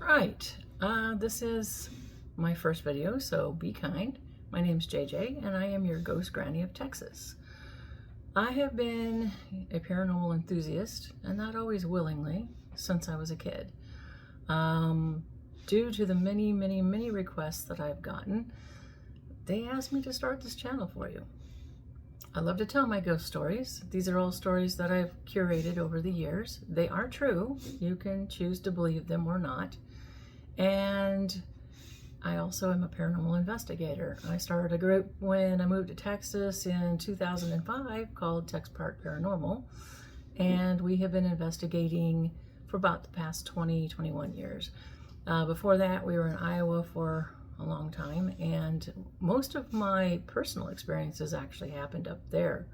Right. This is my first video, so be kind. My name's JJ, and I am your ghost granny of Texas. I have been a paranormal enthusiast, and not always willingly, since I was a kid. Due to the many requests that I've gotten, they asked me to start this channel for you. I love to tell my ghost stories. These are all stories that I've curated over the years. They are true. You can choose to believe them or not. And I also am a paranormal investigator. I started a group when I moved to Texas in 2005 called Tex Park Paranormal. And we have been investigating for about the past 21 years. Before that, we were in Iowa for a long time, and most of my personal experiences actually happened up there.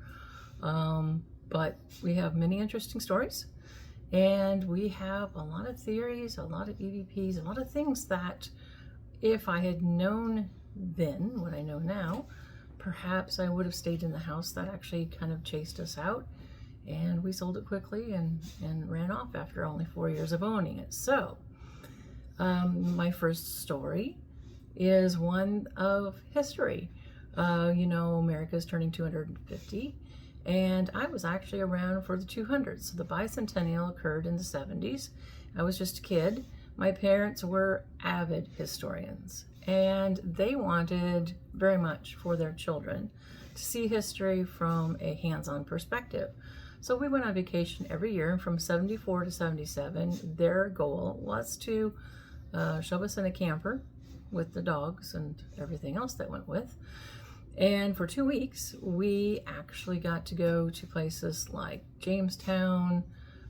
But we have many interesting stories, and we have a lot of theories, a lot of EVPs, a lot of things that if I had known then what I know now, perhaps I would have stayed in the house that actually kind of chased us out, and we sold it quickly and ran off after only 4 years of owning it. So my first story is one of history. America's turning 250, and I was actually around for the 200s. So the bicentennial occurred in the 70s. I was just a kid. My parents were avid historians, and they wanted very much for their children to see history from a hands-on perspective. So we went on vacation every year, and from 74 to 77, their goal was to shove us in a camper with the dogs and everything else that went with. And for 2 weeks, we actually got to go to places like Jamestown,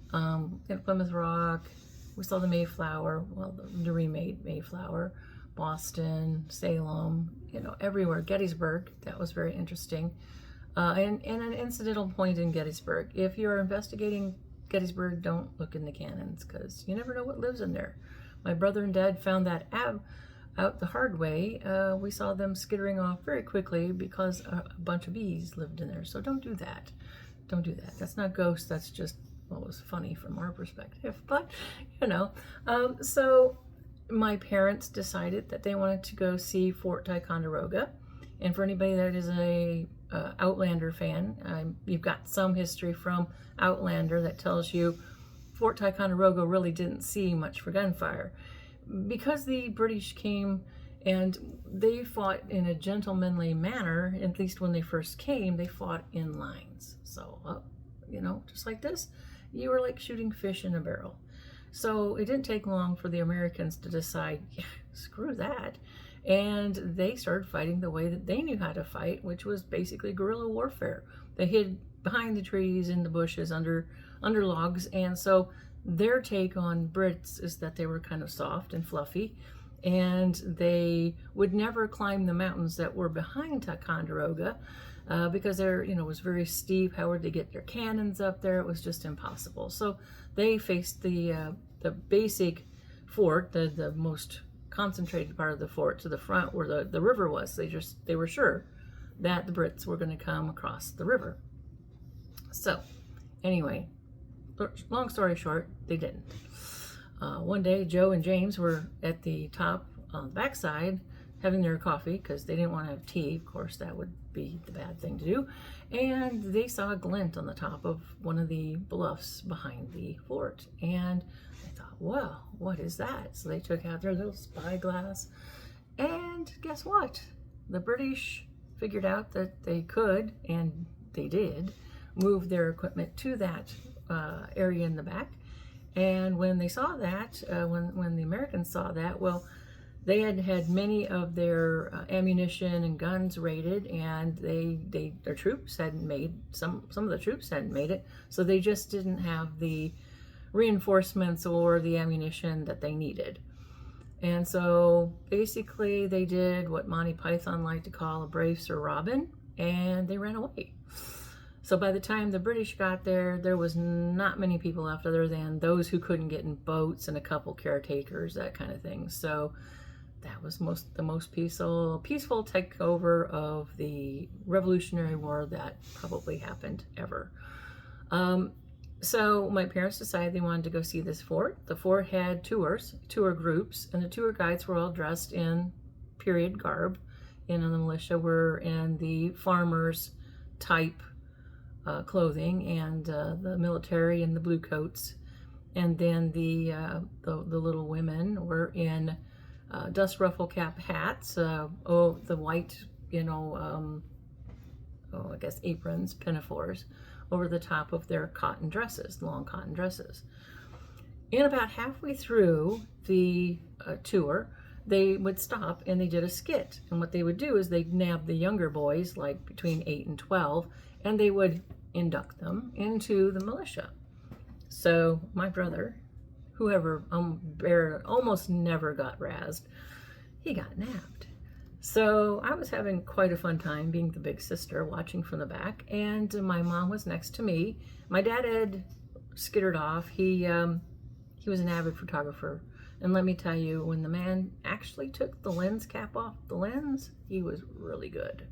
Plymouth Rock. We saw the Mayflower, well, the remade Mayflower, Boston, Salem, everywhere. Gettysburg, that was very interesting. And an incidental point in Gettysburg. If you're investigating Gettysburg, don't look in the cannons, because you never know what lives in there. My brother and dad found that out the hard way. We saw them skittering off very quickly because a bunch of bees lived in there. So don't do that. Don't do that. That's not ghosts. That's just what was funny from our perspective. But, so my parents decided that they wanted to go see Fort Ticonderoga. And for anybody that is a Outlander fan, you've got some history from Outlander that tells you Fort Ticonderoga really didn't see much for gunfire. Because the British came and they fought in a gentlemanly manner, at least when they first came, they fought in lines. So, just like this, you were like shooting fish in a barrel. So it didn't take long for the Americans to decide, yeah, screw that. And they started fighting the way that they knew how to fight, which was basically guerrilla warfare. They hid behind the trees, in the bushes, under logs, and so their take on Brits is that they were kind of soft and fluffy, and they would never climb the mountains that were behind Ticonderoga because there, was very steep. How would they get their cannons up there? It was just impossible. So they faced the basic fort, the most concentrated part of the fort, to the front where the river was. They were sure that the Brits were going to come across the river. So anyway, long story short, they didn't. One day, Joe and James were at the top on the backside having their coffee because they didn't want to have tea. Of course, that would be the bad thing to do. And they saw a glint on the top of one of the bluffs behind the fort. And they thought, wow, what is that? So they took out their little spyglass. And guess what? The British figured out that they could, and they did, move their equipment to that area in the back. And when they saw that, when the Americans saw that, well, they had many of their ammunition and guns raided, and their troops hadn't made, some of the troops hadn't made it, so they just didn't have the reinforcements or the ammunition that they needed. And so basically they did what Monty Python liked to call a brave Sir Robin, and they ran away. So by the time the British got there, there was not many people left other than those who couldn't get in boats and a couple caretakers, that kind of thing. So that was the most peaceful takeover of the Revolutionary War that probably happened ever. So my parents decided they wanted to go see this fort. The fort had tour groups, and the tour guides were all dressed in period garb. And the militia were in the farmers type clothing, and the military in the blue coats. And then the little women were in dust ruffle cap hats, the white, I guess aprons, pinafores, over the top of their cotton dresses, long cotton dresses. And about halfway through the tour, they would stop and they did a skit. And what they would do is they'd nab the younger boys, like between 8 and 12, and they would induct them into the militia. So my brother, whoever almost never got razzed, he got nabbed. So I was having quite a fun time being the big sister, watching from the back, and my mom was next to me. My dad had skittered off. He was an avid photographer, and let me tell you, when the man actually took the lens cap off the lens, he was really good.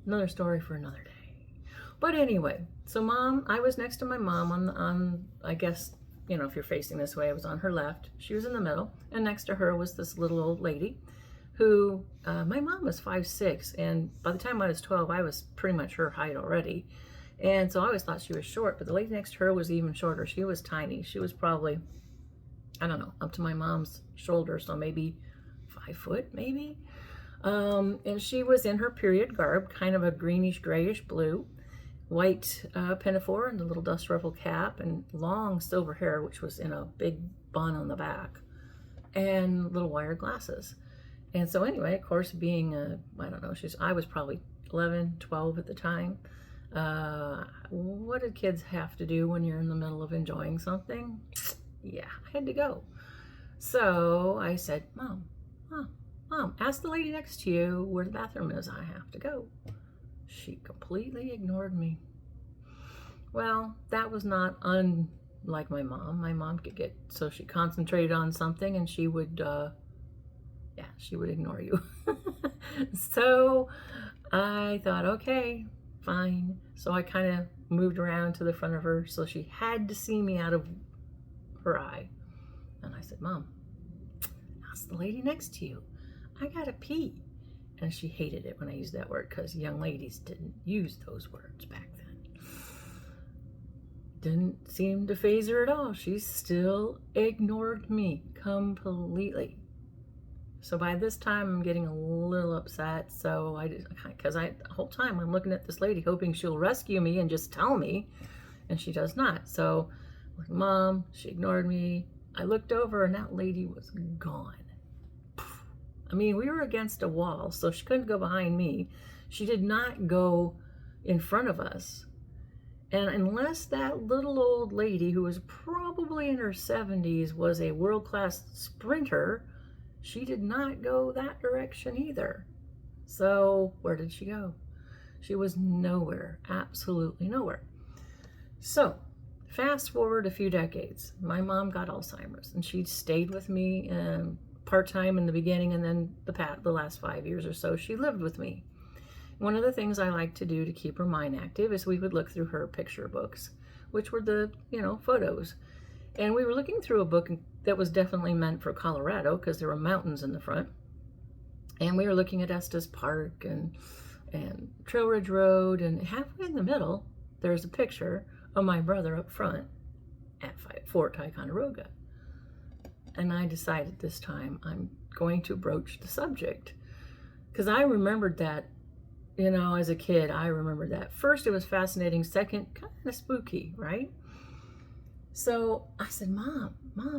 Another story for another day. But anyway, so I was next to my mom on I guess, if you're facing this way, I was on her left. She was in the middle, and next to her was this little old lady who, my mom was 5'6", and by the time I was 12, I was pretty much her height already. And so I always thought she was short, but the lady next to her was even shorter. She was tiny. She was probably, I don't know, up to my mom's shoulder, so maybe 5 foot, maybe. And she was in her period garb, kind of a greenish, grayish blue, white pinafore and a little dust ruffle cap, and long silver hair, which was in a big bun on the back, and little wire glasses. And so anyway, of course, being, I don't know, I was probably 11, 12 at the time. What did kids have to do when you're in the middle of enjoying something? Yeah, I had to go. So I said, Mom, ask the lady next to you where the bathroom is. I have to go. She completely ignored me. Well, that was not unlike my mom. My mom could get, so she concentrated on something and she would ignore you. So I thought, okay, fine. So I kind of moved around to the front of her, so she had to see me out of her eye. And I said, Mom, ask the lady next to you. I gotta pee. And she hated it when I used that word, because young ladies didn't use those words back then. Didn't seem to faze her at all. She still ignored me completely. So by this time, I'm getting a little upset. So the whole time I'm looking at this lady hoping she'll rescue me and just tell me, and she does not. So, like, Mom, she ignored me. I looked over and that lady was gone. I mean, we were against a wall, so she couldn't go behind me. She did not go in front of us. And unless that little old lady, who was probably in her 70s, was a world-class sprinter, she did not go that direction either. So where did she go? She was nowhere, absolutely nowhere. So fast forward a few decades, my mom got Alzheimer's, and she stayed with me part-time in the beginning, and then the last 5 years or so she lived with me. One of the things I like to do to keep her mind active is we would look through her picture books, which were the photos. And we were looking through a book that was definitely meant for Colorado, because there were mountains in the front. And we were looking at Estes Park and Trail Ridge Road, and halfway in the middle there's a picture of my brother up front at Fort Ticonderoga. And I decided this time I'm going to broach the subject, because I remembered that, as a kid, I remembered that. First, it was fascinating. Second, kind of spooky, right? So I said, Mom,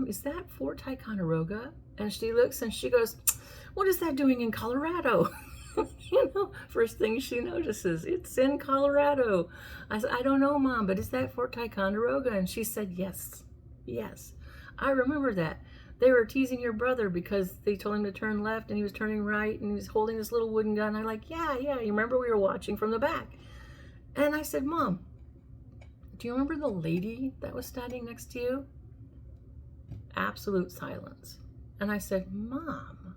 is that Fort Ticonderoga? And she looks and she goes, what is that doing in Colorado? First thing she notices, it's in Colorado. I said, I don't know, Mom, but is that Fort Ticonderoga? And she said, yes, I remember that. They were teasing your brother because they told him to turn left and he was turning right and he was holding this little wooden gun. I'm like, yeah, you remember we were watching from the back. And I said, Mom, do you remember the lady that was standing next to you? Absolute silence. And I said, Mom,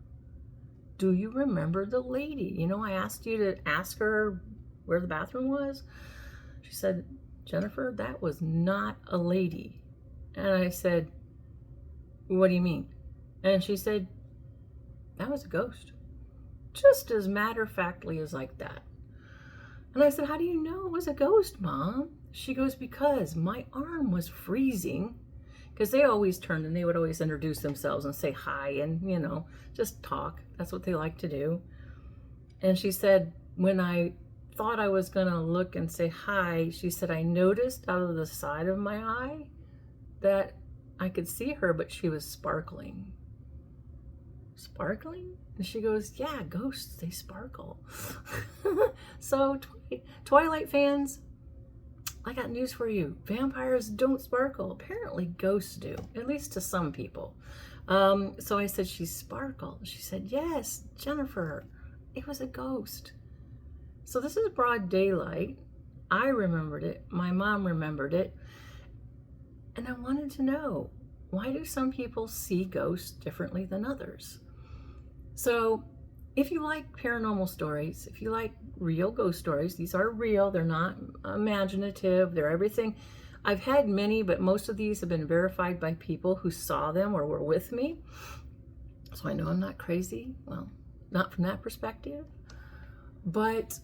do you remember the lady? I asked you to ask her where the bathroom was. She said, Jennifer, that was not a lady. And I said, what do you mean? And she said, that was a ghost. Just as matter-of-factly as like that. And I said, how do you know it was a ghost, Mom? She goes, because my arm was freezing. Because they always turned and they would always introduce themselves and say hi and, you know, just talk. That's what they like to do. And she said, when I thought I was going to look and say hi, she said, I noticed out of the side of my eye that I could see her, but she was sparkling. Sparkling? And she goes, yeah, ghosts, they sparkle. So, Twilight fans, I got news for you. Vampires don't sparkle. Apparently ghosts do, at least to some people. So I said, she sparkled. She said, yes, Jennifer, it was a ghost. So this is broad daylight. I remembered it. My mom remembered it. And I wanted to know, why do some people see ghosts differently than others? So if you like paranormal stories, if you like real ghost stories, these are real, they're not imaginative, they're everything. I've had many, but most of these have been verified by people who saw them or were with me. So I know I'm not crazy. Well, not from that perspective. But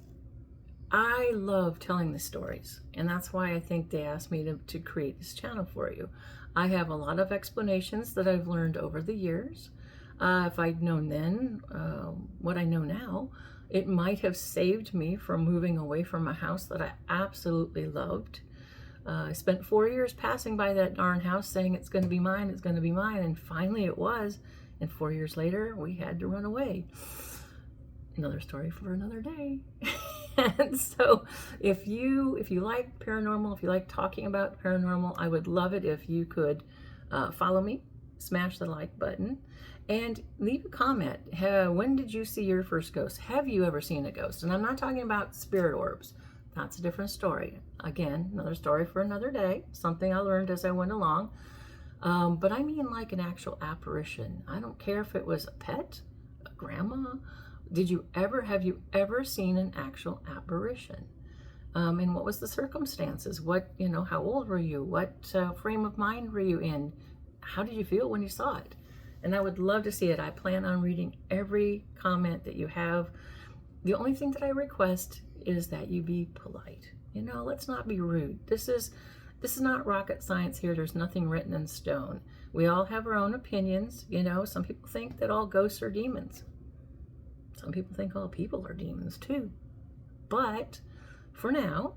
I love telling the stories, and that's why I think they asked me to create this channel for you. I have a lot of explanations that I've learned over the years. If I'd known then what I know now, it might have saved me from moving away from a house that I absolutely loved. I spent 4 years passing by that darn house saying it's going to be mine, it's going to be mine, and finally it was. And 4 years later, we had to run away. Another story for another day. And so if you like paranormal, if you like talking about paranormal, I would love it if you could follow me, smash the like button, and leave a comment. When did you see your first ghost? Have you ever seen a ghost? And I'm not talking about spirit orbs. That's a different story. Again, another story for another day, something I learned as I went along. But I mean like an actual apparition. I don't care if it was a pet, a grandma. Have you ever seen an actual apparition? And what was the circumstances? How old were you? What frame of mind were you in? How did you feel when you saw it? And I would love to see it. I plan on reading every comment that you have. The only thing that I request is that you be polite. Let's not be rude. This is not rocket science here. There's nothing written in stone. We all have our own opinions. Some people think that all ghosts are demons. Some people think all people are demons too. But for now,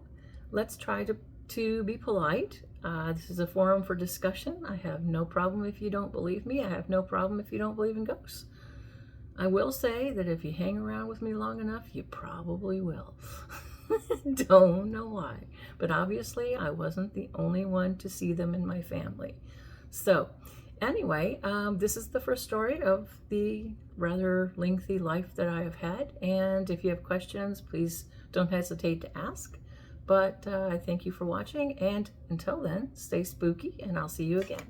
let's try to be polite. This is a forum for discussion. I have no problem if you don't believe me. I have no problem if you don't believe in ghosts. I will say that if you hang around with me long enough, you probably will. Don't know why. But obviously, I wasn't the only one to see them in my family. So anyway, this is the first story of the rather lengthy life that I have had. And if you have questions, please don't hesitate to ask. But I thank you for watching. And until then, stay spooky, and I'll see you again.